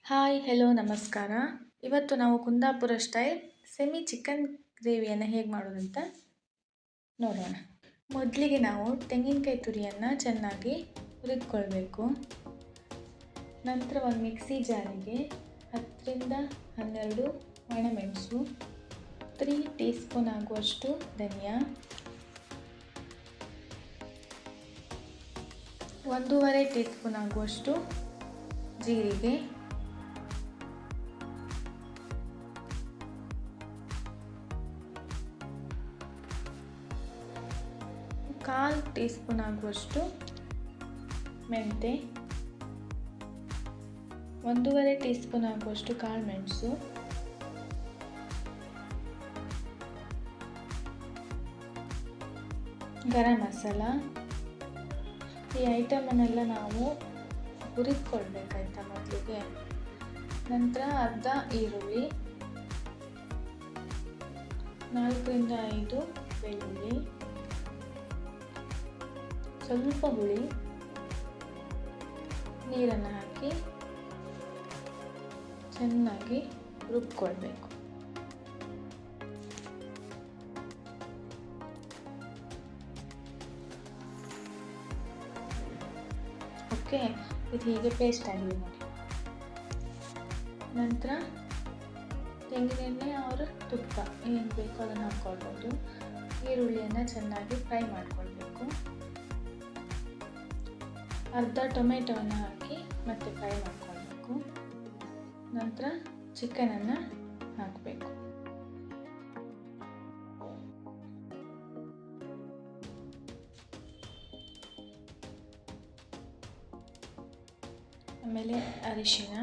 Hi hello ನಮಸ್ಕಾರ. ಇವತ್ತು ನಾವು ಕುಂದಾಪುರ ಸ್ಟೈಲ್ ಸೆಮಿ ಚಿಕನ್ ಗ್ರೇವಿಯನ್ನು ಹೇಗೆ ಮಾಡೋದಂತ ನೋಡೋಣ. ಮೊದಲಿಗೆ ನಾವು ತೆಂಗಿನಕಾಯಿ ತುರಿಯನ್ನು ಚೆನ್ನಾಗಿ ಹುರಿದುಕೊಳ್ಬೇಕು. ನಂತರ ಒಂದು ಮಿಕ್ಸಿ ಜಾರಿಗೆ 10-12 ಒಣಮೆಣಸು, 3 ಟೀ ಸ್ಪೂನ್ ಆಗುವಷ್ಟು ಧನಿಯಾ, 1.5 ಟೀ ಸ್ಪೂನ್ ಆಗುವಷ್ಟು ಜೀರಿಗೆ, 1/4 ಟೀ ಸ್ಪೂನ್ ಆಗುವಷ್ಟು ಮೆಂತೆ, 1.5 ಟೀ ಸ್ಪೂನ್ ಆಗುವಷ್ಟು ಕಾಳು ಮೆಣಸು, ಗರಂ ಮಸಾಲ. ಈ ಐಟಮನ್ನೆಲ್ಲ ನಾವು ಹುರಿದುಕೊಳ್ಬೇಕಾಯ್ತಾ ಮೊದಲಿಗೆ. ನಂತರ ಅರ್ಧ ಈರುಳ್ಳಿ, 4-5 ಬೆಳ್ಳುಳ್ಳಿ, ಸ್ವಲ್ಪ ಹುಳಿ, ನೀರನ್ನು ಹಾಕಿ ಚೆನ್ನಾಗಿ ರುಬ್ಕೊಳ್ಬೇಕು. ಓಕೆ, ಇದು ಹೀಗೆ ಪೇಸ್ಟ್ ಆಗಿದೆ ನೋಡಿ. ನಂತರ ತೆಂಗಿನೆಣ್ಣೆ ಅವರ ತುಪ್ಪ ಏನು ಬೇಕೋ ಅದನ್ನು ಹಾಕ್ಕೊಳ್ಬೋದು. ಈರುಳ್ಳಿಯನ್ನು ಚೆನ್ನಾಗಿ ಫ್ರೈ ಮಾಡ್ಕೊಳ್ಬೇಕು. ಅರ್ಧ ಟೊಮೆಟೊವನ್ನು ಹಾಕಿ ಮತ್ತೆ ಫ್ರೈ ಮಾಡ್ಕೊಳ್ಬೇಕು. ನಂತರ ಚಿಕನನ್ನು ಹಾಕಬೇಕು. ಆಮೇಲೆ ಅರಿಶಿನ,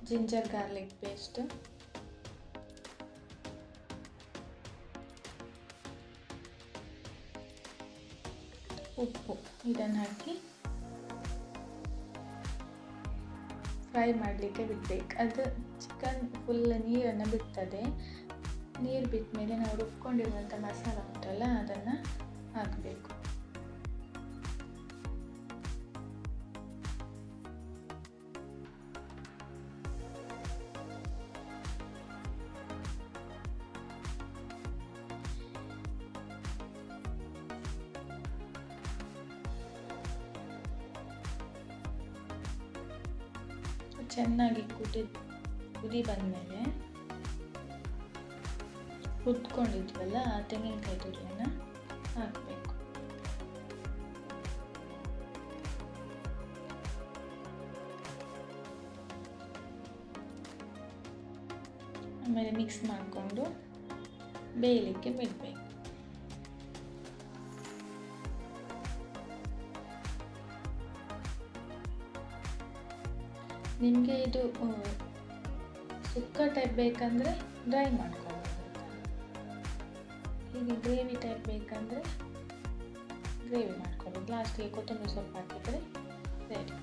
ಜಿಂಜರ್ ಗಾರ್ಲಿಕ್ ಪೇಸ್ಟ್, ಉಪ್ಪು ಇದನ್ನು ಹಾಕಿ ಫ್ರೈ ಮಾಡಲಿಕ್ಕೆ ಬಿಡಬೇಕು. ಅದು ಚಿಕನ್ ಫುಲ್ ನೀರನ್ನು ಬಿಡ್ತದೆ. ನೀರು ಬಿಟ್ಟ ಮೇಲೆ ನಾವು ರುಬ್ಕೊಂಡಿರುವಂಥ ಮಸಾಲ ಉಂಟಲ್ಲ ಅದನ್ನು ಹಾಕಬೇಕು. ಚೆನ್ನಾಗಿ ಕುದಿ ಬಂದಮೇಲೆ ಹುರ್ಕೊಂಡಿದ್ವಲ್ಲ ಆ ತೆಂಗಿನಕಾಯಿ ತುರಿಯನ್ನು ಹಾಕಬೇಕು. ಆಮೇಲೆ ಮಿಕ್ಸ್ ಮಾಡಿಕೊಂಡು ಬೇಯಲಿಕ್ಕೆ ಬಿಡಬೇಕು. ನಿಮಗೆ ಇದು ಸುಕ್ಕ ಟೈಪ್ ಬೇಕಂದರೆ ಡ್ರೈ ಮಾಡ್ಕೊಳ್ಬೋದು. ಹೀಗೆ ಗ್ರೇವಿ ಟೈಪ್ ಬೇಕಂದರೆ ಗ್ರೇವಿ ಮಾಡ್ಕೊಳ್ಬೋದು. ಲಾಸ್ಟಿಗೆ ಕೊತ್ತಂಬರಿ ಸೊಪ್ಪು ಹಾಕಿದರೆ ರೆಡಿ.